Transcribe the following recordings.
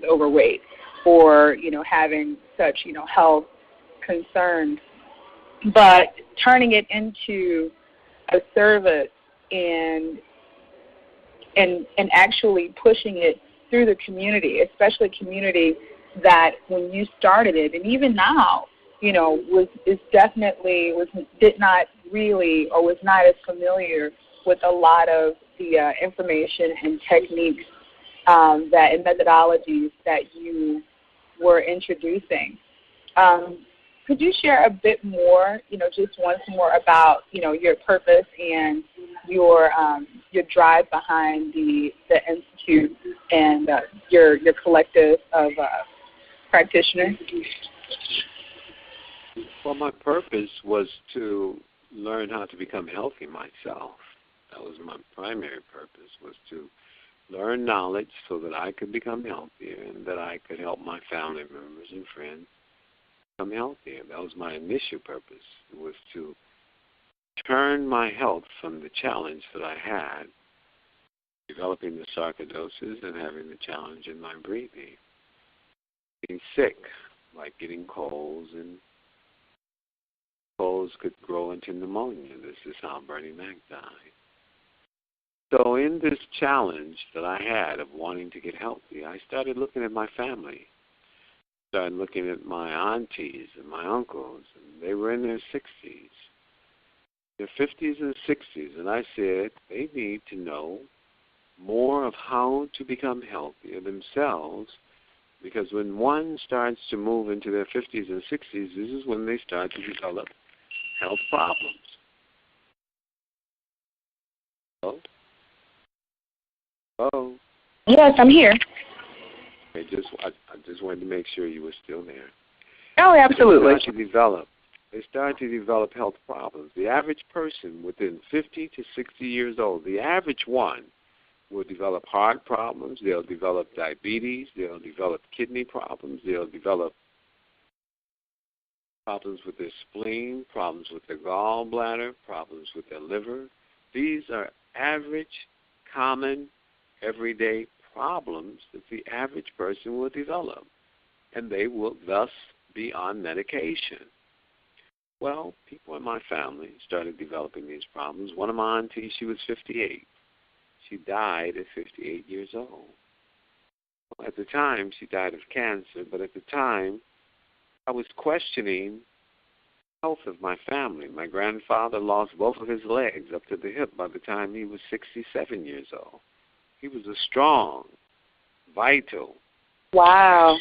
overweight or, having such, health concerns. But turning it into a service and actually pushing it through the community, especially community that when you started it, and even now, did not really or was not as familiar with a lot of the information and techniques and methodologies that you were introducing. Could you share a bit more, just once more about, your purpose and your drive behind the Institute and your collective of practitioners? Well, my purpose was to learn how to become healthy myself. That was my primary purpose, was to learn knowledge so that I could become healthier and that I could help my family members and friends become healthier. That was my initial purpose. It was to turn my health from the challenge that I had, developing the sarcoidosis and having the challenge in my breathing, getting sick, like getting colds, and colds could grow into pneumonia. This is how Bernie Mac died. So in this challenge that I had of wanting to get healthy, I started looking at my family. Started looking at my aunties and my uncles, and they were in their 60s, their 50s and 60s, and I said they need to know more of how to become healthier themselves, because when one starts to move into their 50s and 60s, this is when they start to develop health problems. Hello? Hello? Yes, I'm here. I just wanted to make sure you were still there. Oh, absolutely. They start to develop health problems. The average person within 50 to 60 years old, the average one, will develop heart problems. They'll develop diabetes. They'll develop kidney problems. They'll develop problems with their spleen, problems with their gallbladder, problems with their liver. These are average, common, everyday problems that the average person will develop, and they will thus be on medication. Well, people in my family started developing these problems. One of my aunties, she was 58. She died at 58 years old. Well, at the time, she died of cancer, but at the time, I was questioning the health of my family. My grandfather lost both of his legs up to the hip by the time he was 67 years old. He was a strong, vital. Wow.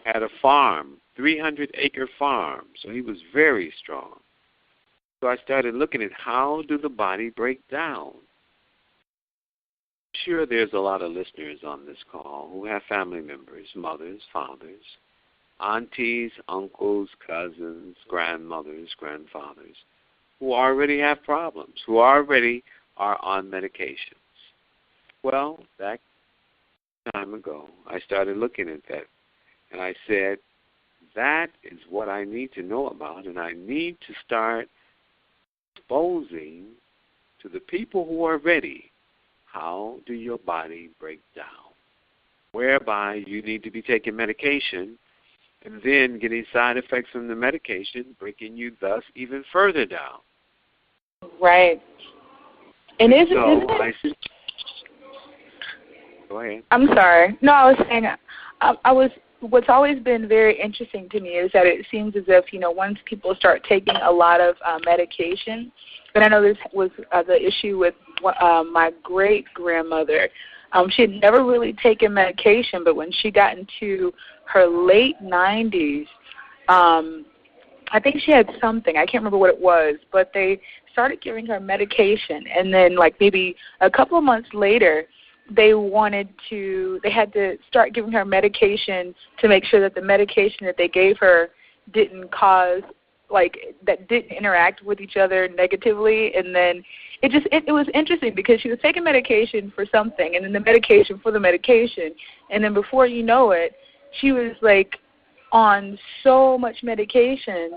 Had a farm, 300-acre farm, so he was very strong. So I started looking at how do the body break down. I'm sure there's a lot of listeners on this call who have family members, mothers, fathers, aunties, uncles, cousins, grandmothers, grandfathers, who already have problems, who already are on medications. Well, that time ago, I started looking at that, and I said, that is what I need to know about, and I need to start exposing to the people who are ready, how do your body break down, whereby you need to be taking medication and then getting side effects from the medication, breaking you thus even further down. Right. And Go ahead. I'm sorry. No, I was saying, what's always been very interesting to me is that it seems as if, once people start taking a lot of medication, and I know this was the issue with my great-grandmother. She had never really taken medication, but when she got into her late 90s, I think she had something. I can't remember what it was, but they started giving her medication, and then like maybe a couple of months later, they had to start giving her medication to make sure that the medication that they gave her didn't interact with each other negatively. And then it was interesting because she was taking medication for something and then the medication for the medication. And then before you know it, she was like on so much medication.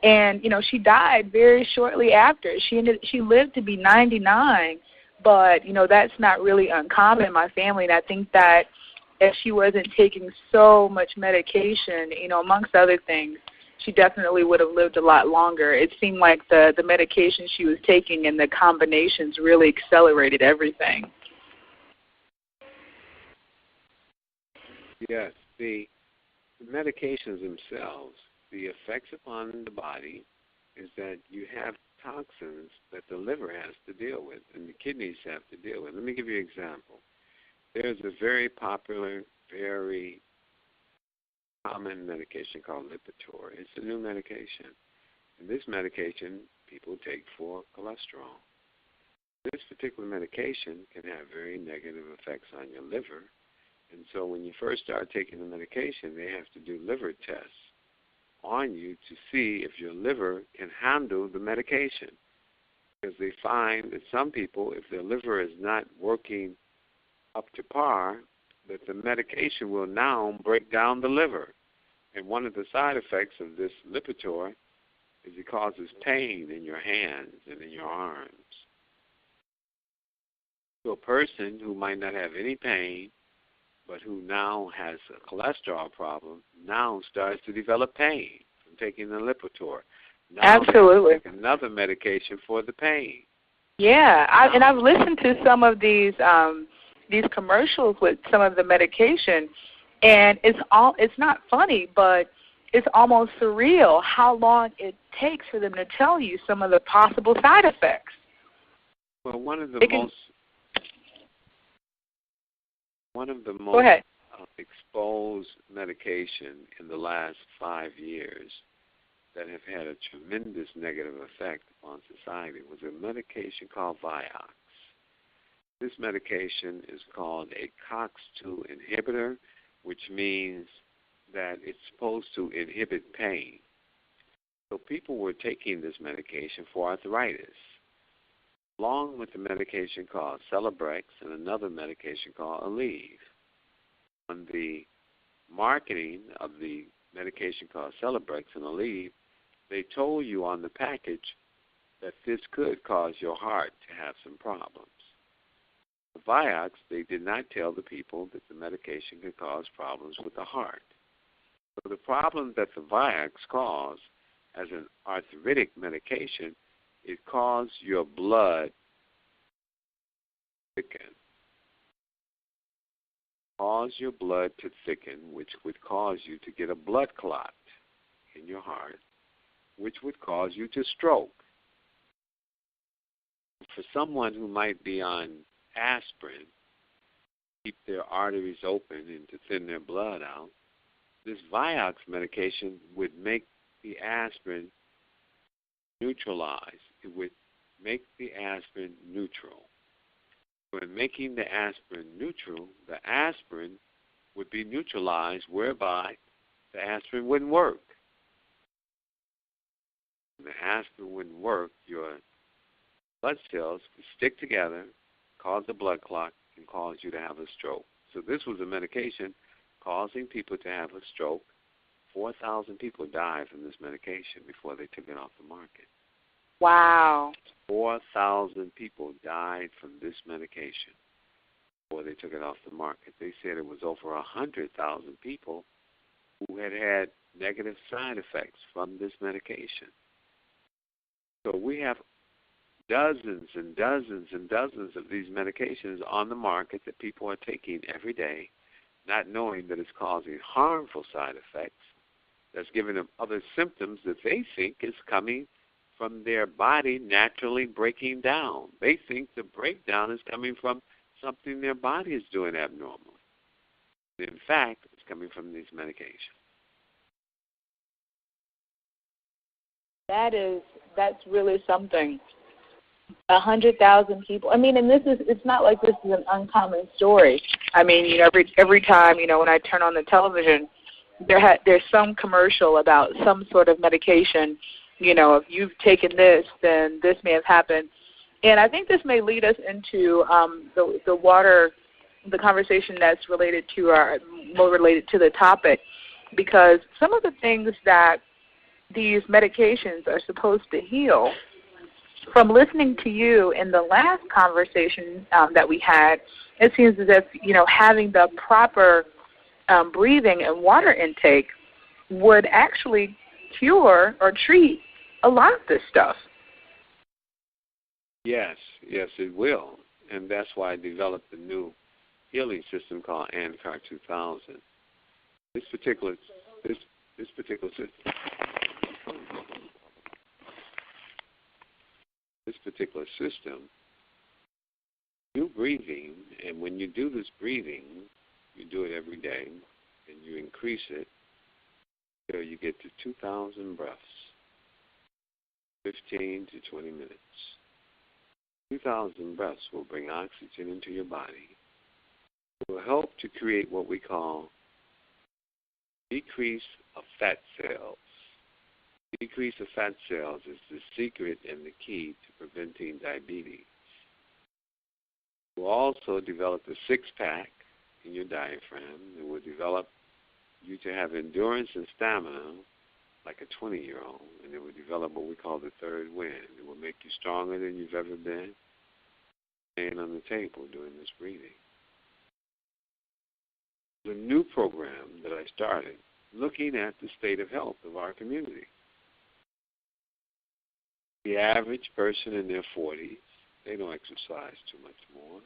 And, she died very shortly after. She lived to be 99. But, that's not really uncommon in my family. And I think that if she wasn't taking so much medication, amongst other things, she definitely would have lived a lot longer. It seemed like the medication she was taking and the combinations really accelerated everything. Yes, the medications themselves, the effects upon the body is that you have toxins that the liver has to deal with and the kidneys have to deal with. Let me give you an example. There's a very popular, very common medication called Lipitor. It's a new medication. And this medication people take for cholesterol. This particular medication can have very negative effects on your liver. And so when you first start taking the medication, they have to do liver tests on you to see if your liver can handle the medication. Because they find that some people, if their liver is not working up to par, that the medication will now break down the liver. And one of the side effects of this Lipitor is it causes pain in your hands and in your arms. So a person who might not have any pain, but who now has a cholesterol problem, now starts to develop pain from taking the Lipitor. Now Absolutely. take another medication for the pain. Yeah, I've listened to some of these commercials with some of the medication, and it's not funny, but it's almost surreal how long it takes for them to tell you some of the possible side effects. Well, one of the Go ahead. exposed medication in the last 5 years that have had a tremendous negative effect on society was a medication called Vioxx. This medication is called a COX-2 inhibitor, which means that it's supposed to inhibit pain. So people were taking this medication for arthritis, along with the medication called Celebrex and another medication called Aleve. On the marketing of the medication called Celebrex and Aleve, they told you on the package that this could cause your heart to have some problems. The Vioxx, they did not tell the people that the medication could cause problems with the heart. So the problem that the Vioxx caused as an arthritic medication, it caused your blood to thicken. Cause your blood to thicken, which would cause you to get a blood clot in your heart, which would cause you to stroke. For someone who might be on aspirin, keep their arteries open and to thin their blood out, this Vioxx medication would make the aspirin neutralize. It would make the aspirin neutral. So in making the aspirin neutral, the aspirin would be neutralized, whereby the aspirin wouldn't work. When the aspirin wouldn't work, your blood cells would stick together, cause a blood clot, and cause you to have a stroke. So this was a medication causing people to have a stroke. 4,000 people died from this medication before they took it off the market. Wow. 4,000 people died from this medication before they took it off the market. They said it was over 100,000 people who had had negative side effects from this medication. So we have dozens and dozens and dozens of these medications on the market that people are taking every day, not knowing that it's causing harmful side effects, that's giving them other symptoms that they think is coming from their body naturally breaking down. They think the breakdown is coming from something their body is doing abnormally. In fact, it's coming from these medications. That's really something. 100,000 people. I mean, and it's not like this is an uncommon story. I mean, every time, when I turn on the television, there's some commercial about some sort of medication. If you've taken this, then this may have happened. And I think this may lead us into the conversation that's related to more related to the topic, because some of the things that these medications are supposed to heal, from listening to you in the last conversation that we had, it seems as if, having the proper breathing and water intake would actually cure or treat a lot of this stuff. Yes, it will. And that's why I developed a new healing system called ANCAR 2000. This particular system, you breathing, and when you do this breathing, you do it every day, and you increase it till you get to 2,000 breaths, 15 to 20 minutes. 2,000 breaths will bring oxygen into your body. It will help to create what we call decrease of fat cells. Decrease of fat cells is the secret and the key to preventing diabetes. It will also develop a six-pack in your diaphragm. It will develop you to have endurance and stamina like a 20-year-old, and it will develop what we call the third wind. It will make you stronger than you've ever been, staying on the table doing this breathing. The new program that I started, looking at the state of health of our community. The average person in their 40s, they don't exercise too much more.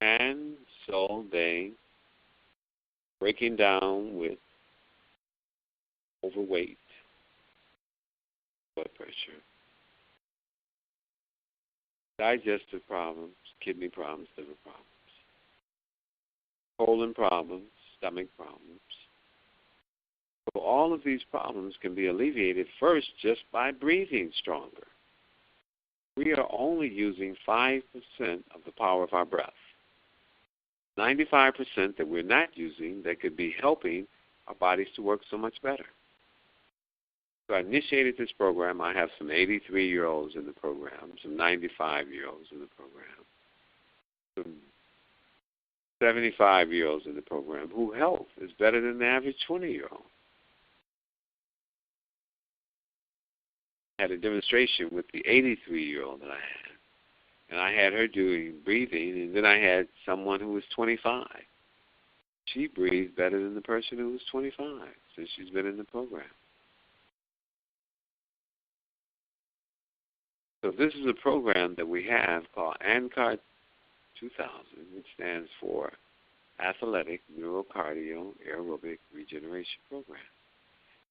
And so they breaking down with overweight, blood pressure, digestive problems, kidney problems, liver problems, colon problems, stomach problems. So all of these problems can be alleviated first just by breathing stronger. We are only using 5% of the power of our breath. 95% that we're not using that could be helping our bodies to work so much better. So I initiated this program. I have some 83-year-olds in the program, some 95-year-olds in the program, some 75-year-olds in the program whose health is better than the average 20-year-old. I had a demonstration with the 83-year-old that I had. And I had her doing breathing, and then I had someone who was 25. She breathed better than the person who was 25 since she's been in the program. So this is a program that we have called ANCAR 2000, which stands for Athletic Neurocardio Aerobic Regeneration Program.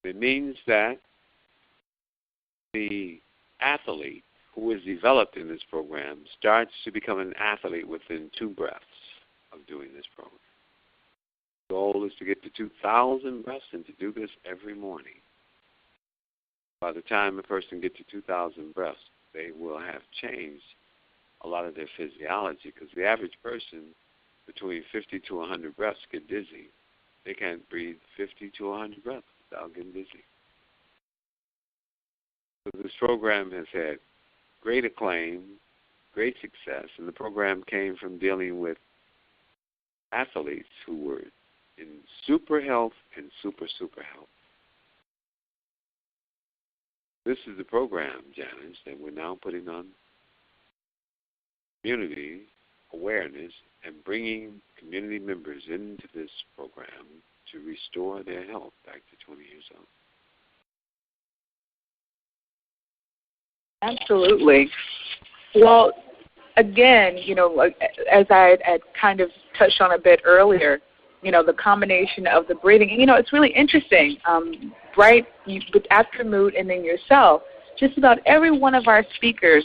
It means that the athlete who is developed in this program starts to become an athlete within 2 breaths of doing this program. The goal is to get to 2,000 breaths and to do this every morning. By the time a person gets to 2,000 breaths, they will have changed a lot of their physiology, because the average person between 50 to 100 breaths get dizzy. They can't breathe 50 to 100 breaths without getting dizzy. So this program has had great acclaim, great success, and the program came from dealing with athletes who were in super health and super health. This is the program, Janice, that we're now putting on community awareness and bringing community members into this program to restore their health back to 20 years old. Absolutely. Well, again, as I had kind of touched on a bit earlier, the combination of the breathing. It's really interesting, right? After Mood and then yourself, just about every one of our speakers,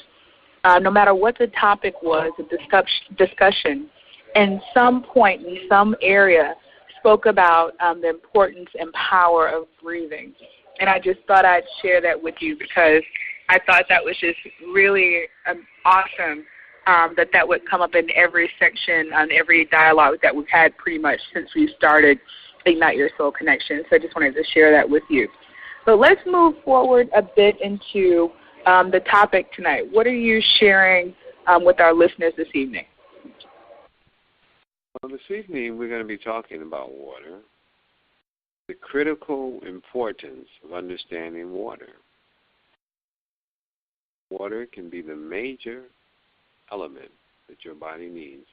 no matter what the topic was, the discussion, in some point, in some area, spoke about the importance and power of breathing. And I just thought I'd share that with you because I thought that was just really awesome that would come up in every section, on every dialogue that we've had pretty much since we started Ignite Your Soul Connection. So I just wanted to share that with you. But let's move forward a bit into the topic tonight. What are you sharing with our listeners this evening? Well, this evening we're going to be talking about water, the critical importance of understanding water. Water can be the major element that your body needs